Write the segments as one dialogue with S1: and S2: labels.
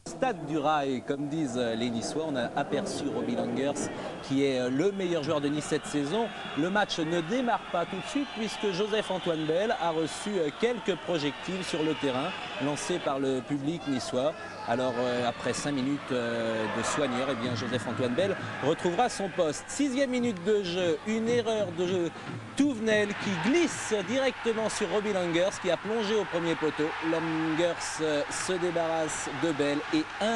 S1: Stade du Rail, comme disent les Niçois, on a aperçu Robbie Langers qui est le meilleur joueur de Nice cette saison. Le match ne démarre pas tout de suite puisque Joseph-Antoine Bell a reçu quelques projectiles sur le terrain lancés par le public niçois. Alors après 5 minutes de soigneur, eh bien Joseph-Antoine Bell retrouvera son poste. 6e minute de jeu, une erreur de jeu. Touvenel qui glisse directement sur Robbie Langers qui a plongé au premier poteau. Langers se débarrasse de Bell et 1-0.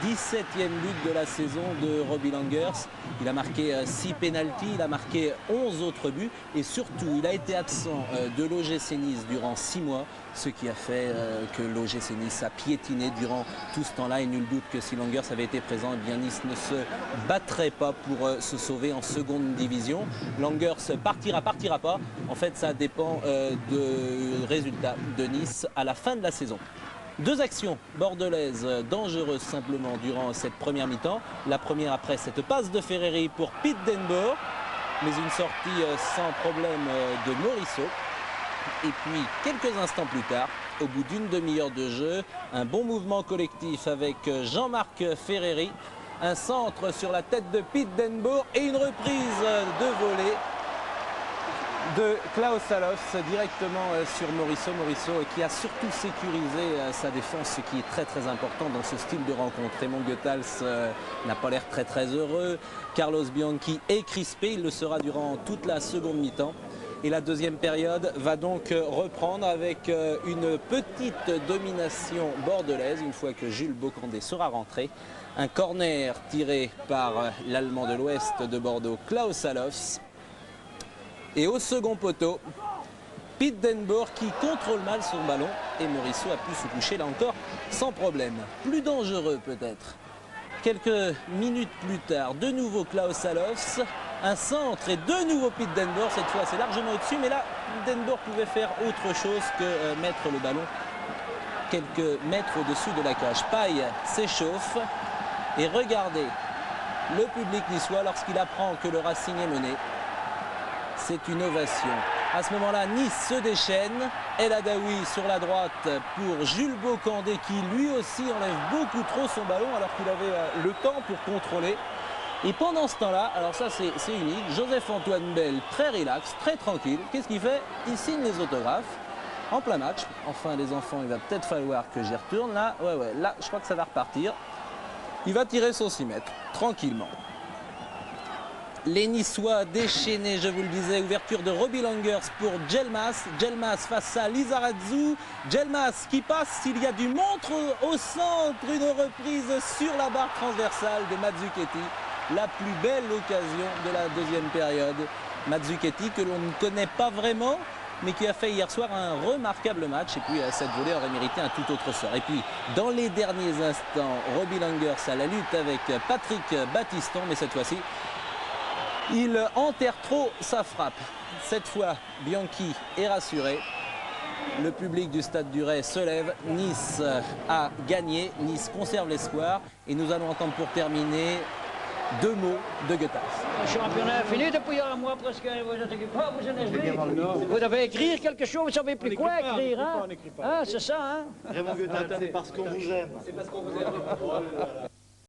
S1: 17e but de la saison de Robbie Langers. Il a marqué 6 pénaltys, il a marqué 11 autres buts et surtout il a été absent de l'OGC Nice durant 6 mois, ce qui a fait que l'OGC Nice a piétiné durant tout ce temps-là et nul doute que si Langers avait été présent, eh bien Nice ne se battrait pas pour se sauver en seconde division. Langers partira pas, en fait ça dépend du résultat de Nice à la fin de la saison. 2 actions bordelaises dangereuses simplement durant cette première mi-temps. La première après cette passe de Ferreri pour Pete Denbourg, mais une sortie sans problème de Morisseau. Et puis quelques instants plus tard, au bout d'une demi-heure de jeu, un bon mouvement collectif avec Jean-Marc Ferreri, un centre sur la tête de Pete Denbourg et une reprise de volée de Klaus Allofs directement sur Morisseau. Morisseau qui a surtout sécurisé sa défense, ce qui est très important dans ce style de rencontre. Raymond Goethals n'a pas l'air très heureux. Carlos Bianchi est crispé, il le sera durant toute la seconde mi-temps. Et la deuxième période va donc reprendre avec une petite domination bordelaise une fois que Jules Bocandé sera rentré. Un corner tiré par l'Allemand de l'Ouest de Bordeaux, Klaus Allofs. Et au second poteau, Pete Denbourg qui contrôle mal son ballon et Morisseau a pu se coucher là encore sans problème. Plus dangereux peut-être. Quelques minutes plus tard, de nouveau Klaus Allofs, un centre et de nouveau Pete Denbourg. Cette fois c'est largement au-dessus, mais là Denbourg pouvait faire autre chose que mettre le ballon quelques mètres au-dessus de la cage. Paille s'échauffe et regardez le public niçois lorsqu'il apprend que le Racing est mené. C'est une ovation. À ce moment-là, Nice se déchaîne. El Adaoui sur la droite pour Jules Bocandé qui lui aussi enlève beaucoup trop son ballon alors qu'il avait le temps pour contrôler. Et pendant ce temps-là, alors ça c'est unique, Joseph-Antoine Bell très relax, très tranquille. Qu'est-ce qu'il fait? Il signe les autographes en plein match. Enfin les enfants, il va peut-être falloir que j'y retourne. Là, ouais, là je crois que ça va repartir. Il va tirer son 6 mètres, tranquillement. Les Niçois déchaînés, je vous le disais, ouverture de Robbie Langers pour Djelmas. Djelmas face à Lizarazu. Djelmas qui passe, il y a du montre au centre, une reprise sur la barre transversale de Mazzucchetti. La plus belle occasion de la deuxième période. Mazzucchetti que l'on ne connaît pas vraiment, mais qui a fait hier soir un remarquable match. Et puis cette volée aurait mérité un tout autre sort. Et puis dans les derniers instants, Robbie Langers à la lutte avec Patrick Battiston, mais cette fois-ci, il enterre trop sa frappe. Cette fois, Bianchi est rassuré. Le public du Stade du Ray se lève. Nice a gagné. Nice conserve l'espoir. Et nous allons entendre pour terminer 2 mots de Goethals.
S2: Le championnat est fini depuis un mois presque. Vous êtes occupé, vous êtes écrit. Vous devez écrire quelque chose, vous ne savez plus quoi écrire. Hein? Ah, c'est ça, hein?
S3: Raymond Goethals, c'est parce qu'on vous aime.
S1: C'est parce qu'on vous aime.